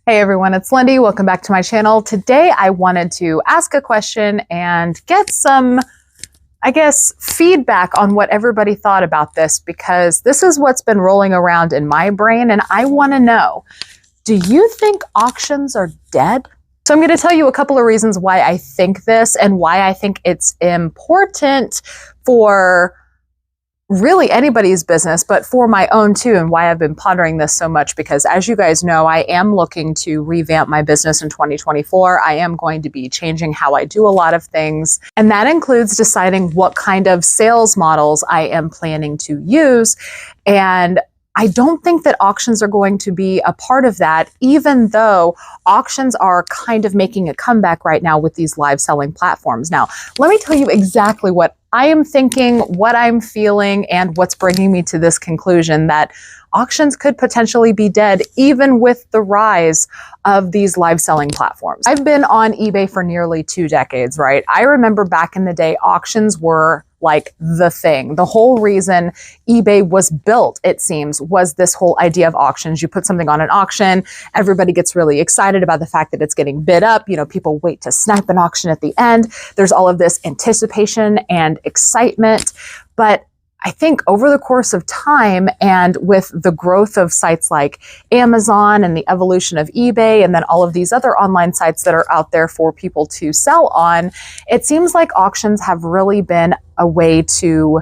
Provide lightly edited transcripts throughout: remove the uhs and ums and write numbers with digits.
Hey everyone, it's Lindey. Welcome back to my channel. Today I wanted to ask a question and get some, feedback on what everybody thought about this, because this is what's been rolling around in my brain and I want to know, do you think auctions are dead? So I'm going to tell you a couple of reasons why I think this and why I think it's important for really anybody's business, but for my own too, and why I've been pondering this so much, because as you guys know, I am looking to revamp my business in 2024. I am going to be changing how I do a lot of things, and that includes deciding what kind of sales models I am planning to use. And I don't think that auctions are going to be a part of that, even though auctions are kind of making a comeback right now with these live selling platforms. Now, let me tell you exactly what I am thinking, what I'm feeling, and what's bringing me to this conclusion that auctions could potentially be dead, even with the rise of these live selling platforms. I've been on eBay for nearly 2 decades, right? I remember back in the day, auctions were like the thing. The whole reason eBay was built, it seems, was this whole idea of auctions. You put something on an auction, everybody gets really excited about the fact that it's getting bid up. You know, people wait to snap an auction at the end. There's all of this anticipation and excitement. But I think over the course of time, and with the growth of sites like Amazon and the evolution of eBay, and then all of these other online sites that are out there for people to sell on, it seems like auctions have really been a way to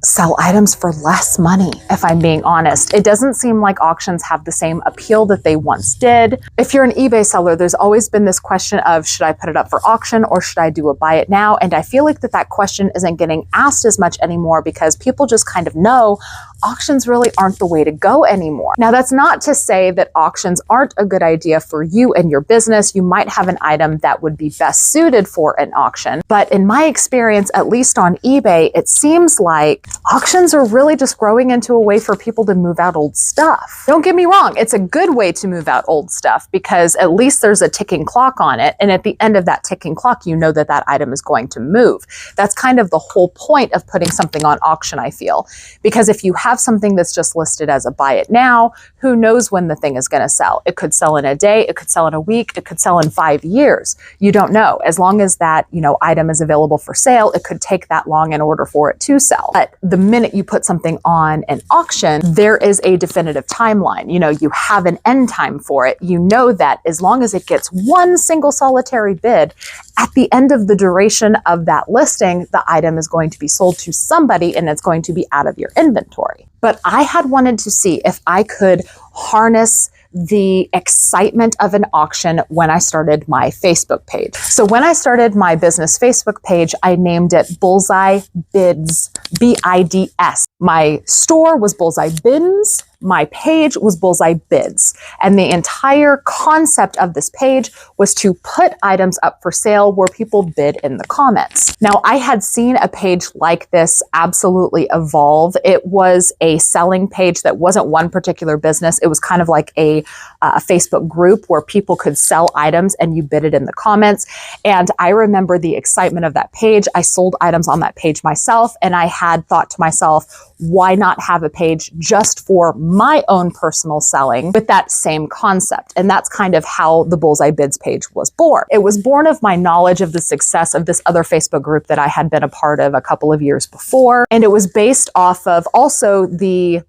sell items for less money, if I'm being honest. It doesn't seem like auctions have the same appeal that they once did. If you're an eBay seller, there's always been this question of, should I put it up for auction or should I do a buy it now? And I feel like that question isn't getting asked as much anymore, because people just kind of know auctions really aren't the way to go anymore. Now, that's not to say that auctions aren't a good idea for you and your business. You might have an item that would be best suited for an auction. But in my experience, at least on eBay, it seems like auctions are really just growing into a way for people to move out old stuff. Don't get me wrong, it's a good way to move out old stuff, because at least there's a ticking clock on it. And at the end of that ticking clock, you know that that item is going to move. That's kind of the whole point of putting something on auction, I feel. Because if you have something that's just listed as a buy it now, who knows when the thing is going to sell? It could sell in a day, it could sell in a week, it could sell in 5 years. You don't know. As long as that, item is available for sale, it could take that long in order for it to sell. But the minute you put something on an auction, there is a definitive timeline. You have an end time for it. You know that as long as it gets one single solitary bid, at the end of the duration of that listing, the item is going to be sold to somebody and it's going to be out of your inventory. But I had wanted to see if I could harness the excitement of an auction when I started my Facebook page. So when I started my business Facebook page, I named it Bullseye Bids, B-I-D-S. My store was Bullseye Bins. My page was Bullseye Bids. And the entire concept of this page was to put items up for sale where people bid in the comments. Now, I had seen a page like this absolutely evolve. It was a selling page that wasn't one particular business. It was kind of like a Facebook group where people could sell items and you bid it in the comments. And I remember the excitement of that page. I sold items on that page myself, and I had thought to myself, why not have a page just for my own personal selling with that same concept? And that's kind of how the Bullseye Bids page was born. It was born of my knowledge of the success of this other Facebook group that I had been a part of a couple of years before. And it was based off of also the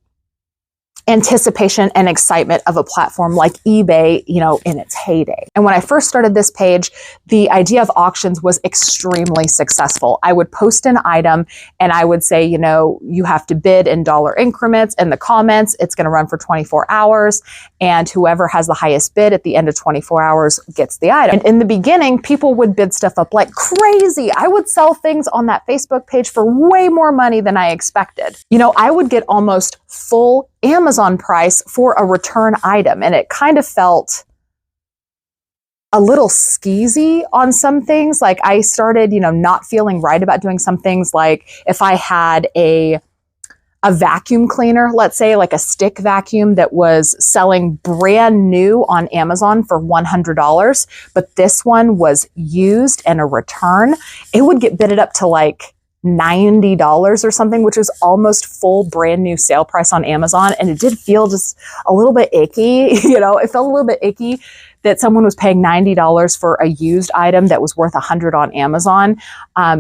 anticipation and excitement of a platform like eBay, in its heyday. And when I first started this page, the idea of auctions was extremely successful. I would post an item and I would say, you have to bid in dollar increments in the comments. It's going to run for 24 hours. And whoever has the highest bid at the end of 24 hours gets the item. And in the beginning, people would bid stuff up like crazy. I would sell things on that Facebook page for way more money than I expected. I would get almost full Amazon price for a return item. And it kind of felt a little skeezy on some things. Like I started, not feeling right about doing some things. Like if I had a vacuum cleaner, let's say like a stick vacuum that was selling brand new on Amazon for $100, but this one was used and a return, it would get bidded up to like $90 or something, which was almost full brand new sale price on Amazon. And it did feel just a little bit icky. You know, it felt a little bit icky that someone was paying $90 for a used item that was worth $100 on Amazon,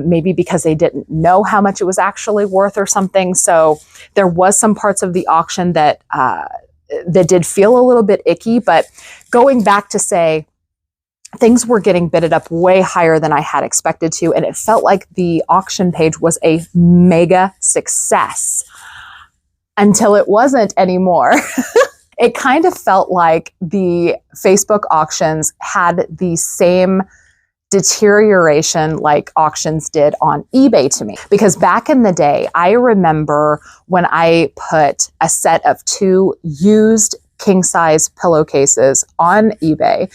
maybe because they didn't know how much it was actually worth or something. So there was some parts of the auction that did feel a little bit icky, but going back to say, things were getting bidded up way higher than I had expected to, and it felt like the auction page was a mega success until it wasn't anymore. It kind of felt like the Facebook auctions had the same deterioration like auctions did on eBay to me. Because back in the day, I remember when I put a set of 2 used king-size pillowcases on eBay,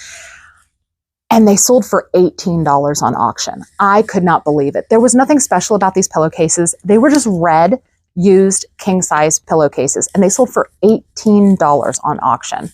and they sold for $18 on auction. I could not believe it. There was nothing special about these pillowcases. They were just red, used king-size pillowcases, and they sold for $18 on auction.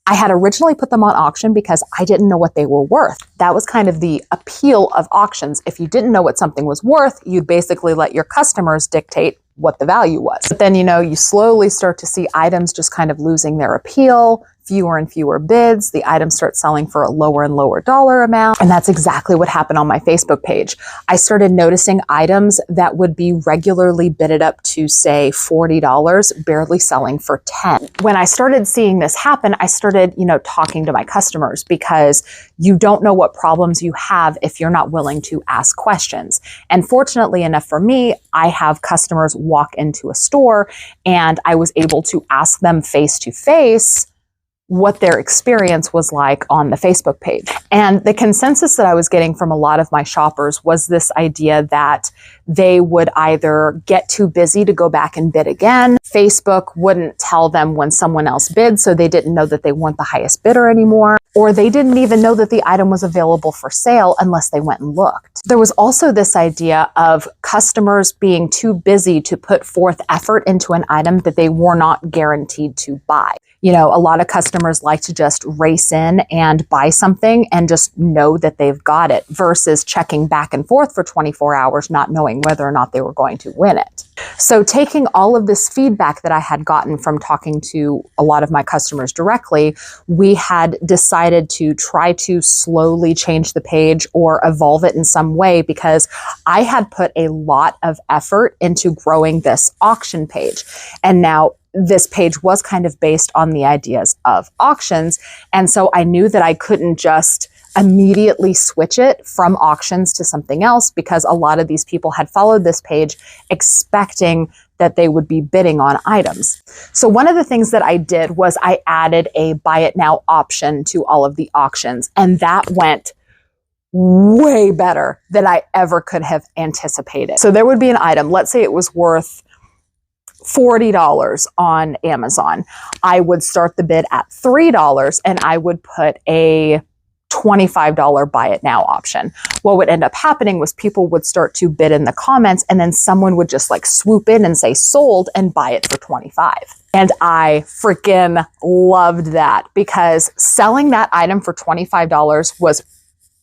I had originally put them on auction because I didn't know what they were worth. That was kind of the appeal of auctions. If you didn't know what something was worth, you'd basically let your customers dictate what the value was. But then, you know, you slowly start to see items just kind of losing their appeal, fewer and fewer bids. The items start selling for a lower and lower dollar amount. And that's exactly what happened on my Facebook page. I started noticing items that would be regularly bidded up to, say, $40, barely selling for $10. When I started seeing this happen, I started, you know, talking to my customers, because you don't know what problems you have if you're not willing to ask questions. And fortunately enough for me, I have customers walk into a store and I was able to ask them face to face what their experience was like on the Facebook page. And the consensus that I was getting from a lot of my shoppers was this idea that they would either get too busy to go back and bid again. Facebook wouldn't tell them when someone else bid, so they didn't know that they weren't the highest bidder anymore. Or they didn't even know that the item was available for sale unless they went and looked. There was also this idea of customers being too busy to put forth effort into an item that they were not guaranteed to buy. You know, a lot of customers like to just race in and buy something and just know that they've got it, versus checking back and forth for 24 hours, not knowing whether or not they were going to win it. So taking all of this feedback that I had gotten from talking to a lot of my customers directly, we had decided to try to slowly change the page or evolve it in some way, because I had put a lot of effort into growing this auction page. And now this page was kind of based on the ideas of auctions. And so I knew that I couldn't just immediately switch it from auctions to something else, because a lot of these people had followed this page expecting that they would be bidding on items. So one of the things that I did was I added a buy it now option to all of the auctions, and that went way better than I ever could have anticipated. So there would be an item, let's say it was worth $40 on Amazon. I would start the bid at $3 and I would put a $25 buy it now option. What would end up happening was people would start to bid in the comments, and then someone would just like swoop in and say sold and buy it for $25. And I freaking loved that, because selling that item for $25 was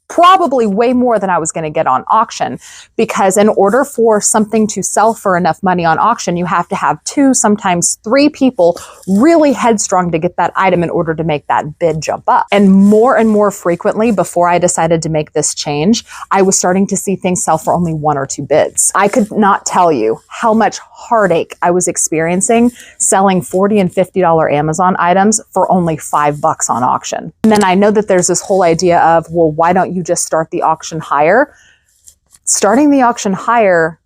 probably way more than I was going to get on auction, because in order for something to sell for enough money on auction, you have to have 2, sometimes 3 people really headstrong to get that item in order to make that bid jump up. And more frequently, before I decided to make this change, I was starting to see things sell for only 1 or 2 bids. I could not tell you how much heartache I was experiencing selling $40 and $50 Amazon items for only $5 on auction. And then I know that there's this whole idea of, well, why don't you just start the auction higher? Starting the auction higher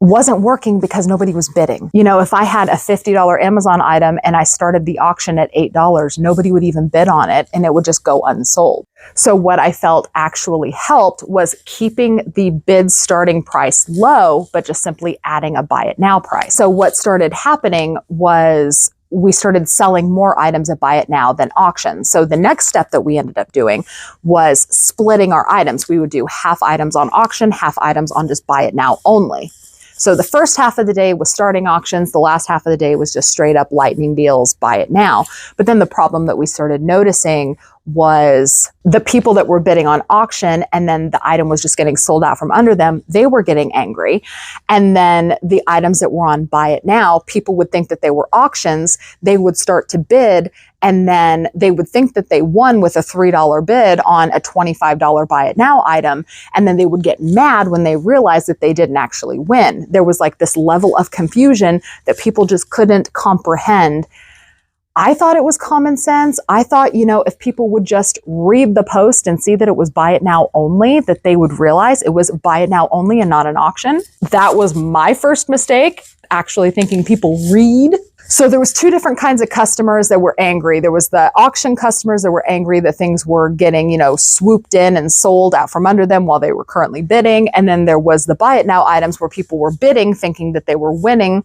wasn't working because nobody was bidding. You know, if I had a $50 Amazon item and I started the auction at $8, nobody would even bid on it and it would just go unsold. So what I felt actually helped was keeping the bid starting price low, but just simply adding a buy it now price. So what started happening was we started selling more items at buy it now than auction. So the next step that we ended up doing was splitting our items. We would do half items on auction, half items on just buy it now only. So the first half of the day was starting auctions. The last half of the day was just straight up lightning deals, buy it now. But then the problem that we started noticing was the people that were bidding on auction, and then the item was just getting sold out from under them. They were getting angry. And then the items that were on Buy It Now, people would think that they were auctions. They would start to bid, and then they would think that they won with a $3 bid on a $25 Buy It Now item. And then they would get mad when they realized that they didn't actually win. There was like this level of confusion that people just couldn't comprehend. I thought it was common sense. I thought, if people would just read the post and see that it was Buy It Now only, that they would realize it was Buy It Now only and not an auction. That was my first mistake, actually thinking people read. So there was two different kinds of customers that were angry. There was the auction customers that were angry that things were getting, swooped in and sold out from under them while they were currently bidding. And then there was the Buy It Now items where people were bidding, thinking that they were winning,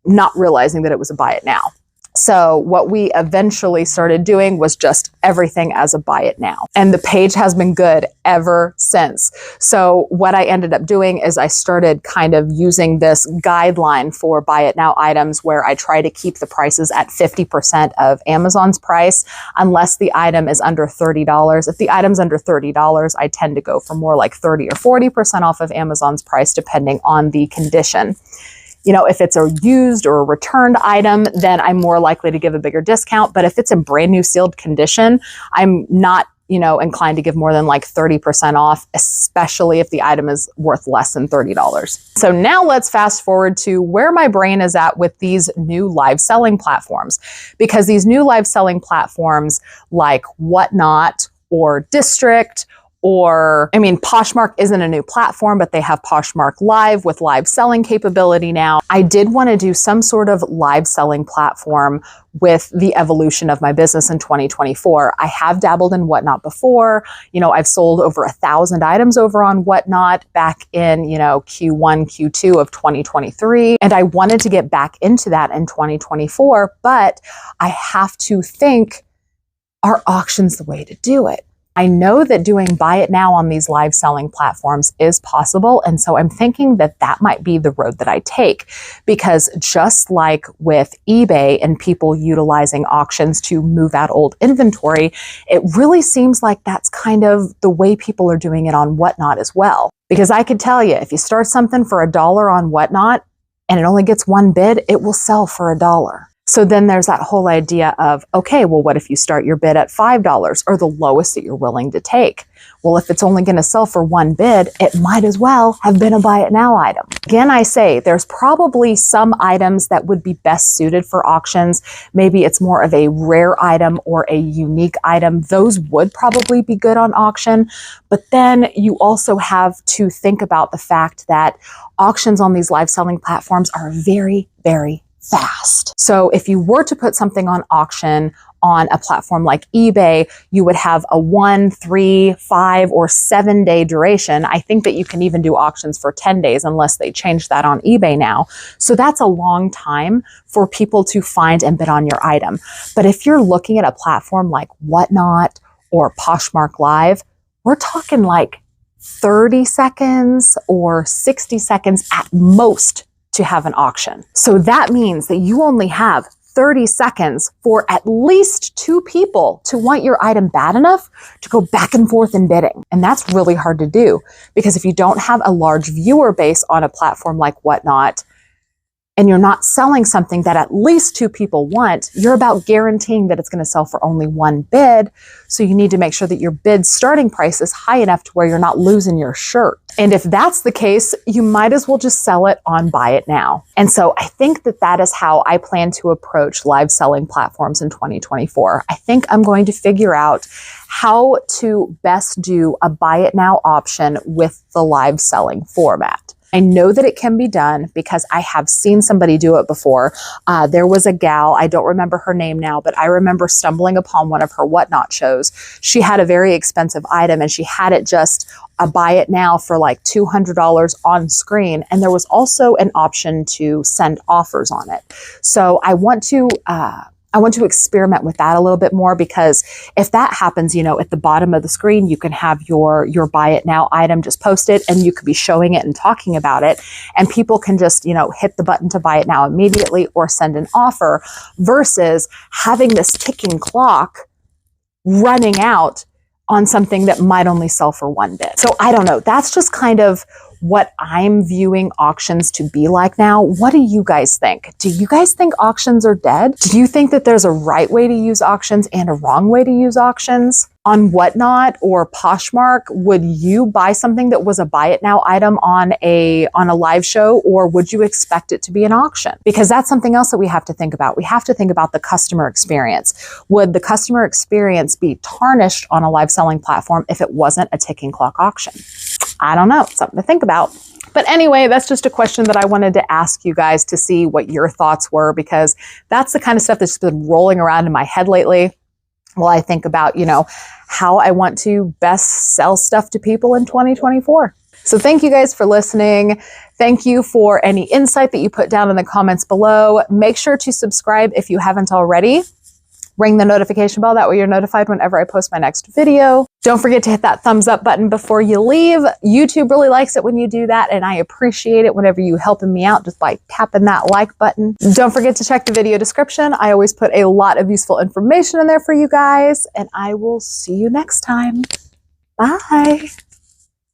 not realizing that it was a Buy It Now. So what we eventually started doing was just everything as a Buy It Now. And the page has been good ever since. So what I ended up doing is I started kind of using this guideline for Buy It Now items where I try to keep the prices at 50% of Amazon's price unless the item is under $30. If the item's under $30, I tend to go for more like 30 or 40% off of Amazon's price depending on the condition. If it's a used or a returned item, then I'm more likely to give a bigger discount. But if it's in brand new sealed condition, I'm not, inclined to give more than like 30% off, especially if the item is worth less than $30. So now let's fast forward to where my brain is at with these new live selling platforms, because these new live selling platforms like Whatnot or District, Poshmark isn't a new platform, but they have Poshmark Live with live selling capability now. I did want to do some sort of live selling platform with the evolution of my business in 2024. I have dabbled in Whatnot before. I've sold over 1,000 items over on Whatnot back in, Q1, Q2 of 2023. And I wanted to get back into that in 2024, but I have to think, are auctions the way to do it? I know that doing Buy It Now on these live selling platforms is possible. And so I'm thinking that that might be the road that I take, because just like with eBay and people utilizing auctions to move out old inventory, it really seems like that's kind of the way people are doing it on Whatnot as well. Because I could tell you, if you start something for $1 on Whatnot and it only gets one bid, it will sell for $1. So then there's that whole idea of, okay, well, what if you start your bid at $5 or the lowest that you're willing to take? Well, if it's only going to sell for one bid, it might as well have been a Buy It Now item. Again, I say there's probably some items that would be best suited for auctions. Maybe it's more of a rare item or a unique item. Those would probably be good on auction. But then you also have to think about the fact that auctions on these live selling platforms are very, very fast. So if you were to put something on auction on a platform like eBay, you would have a 1, 3, 5, or 7 day duration. I think that you can even do auctions for 10 days unless they change that on eBay now. So that's a long time for people to find and bid on your item. But if you're looking at a platform like Whatnot or Poshmark Live, we're talking like 30 seconds or 60 seconds at most to have an auction. So that means that you only have 30 seconds for at least 2 people to want your item bad enough to go back and forth in bidding. And that's really hard to do, because if you don't have a large viewer base on a platform like Whatnot, and you're not selling something that at least 2 people want, you're about guaranteeing that it's going to sell for only one bid. So you need to make sure that your bid starting price is high enough to where you're not losing your shirt. And if that's the case, you might as well just sell it on Buy It Now. And so I think that that is how I plan to approach live selling platforms in 2024. I think I'm going to figure out how to best do a Buy It Now option with the live selling format. I know that it can be done because I have seen somebody do it before. There was a gal, I don't remember her name now, but I remember stumbling upon one of her Whatnot shows. She had a very expensive item and she had it just a Buy It Now for like $200 on screen. And there was also an option to send offers on it. So I want to experiment with that a little bit more, because if that happens, at the bottom of the screen, you can have your Buy It Now item just posted and you could be showing it and talking about it. And people can just, hit the button to buy it now immediately or send an offer, versus having this ticking clock running out on something that might only sell for one bid. So I don't know. That's just kind of what I'm viewing auctions to be like now. What do you guys think? Do you guys think auctions are dead? Do you think that there's a right way to use auctions and a wrong way to use auctions? On Whatnot or Poshmark, would you buy something that was a buy it now item on a live show, or would you expect it to be an auction? Because that's something else that we have to think about. We have to think about the customer experience. Would the customer experience be tarnished on a live selling platform if it wasn't a ticking clock auction? I don't know, something to think about. But anyway, that's just a question that I wanted to ask you guys to see what your thoughts were, because that's the kind of stuff that's been rolling around in my head lately. Well, I think about, how I want to best sell stuff to people in 2024. So thank you guys for listening. Thank you for any insight that you put down in the comments below. Make sure to subscribe if you haven't already. Ring the notification bell, that way you're notified whenever I post my next video. Don't forget to hit that thumbs up button before you leave. YouTube really likes it when you do that, and I appreciate it whenever you helping me out just by tapping that like button. Don't forget to check the video description. I always put a lot of useful information in there for you guys, and I will see you next time. Bye.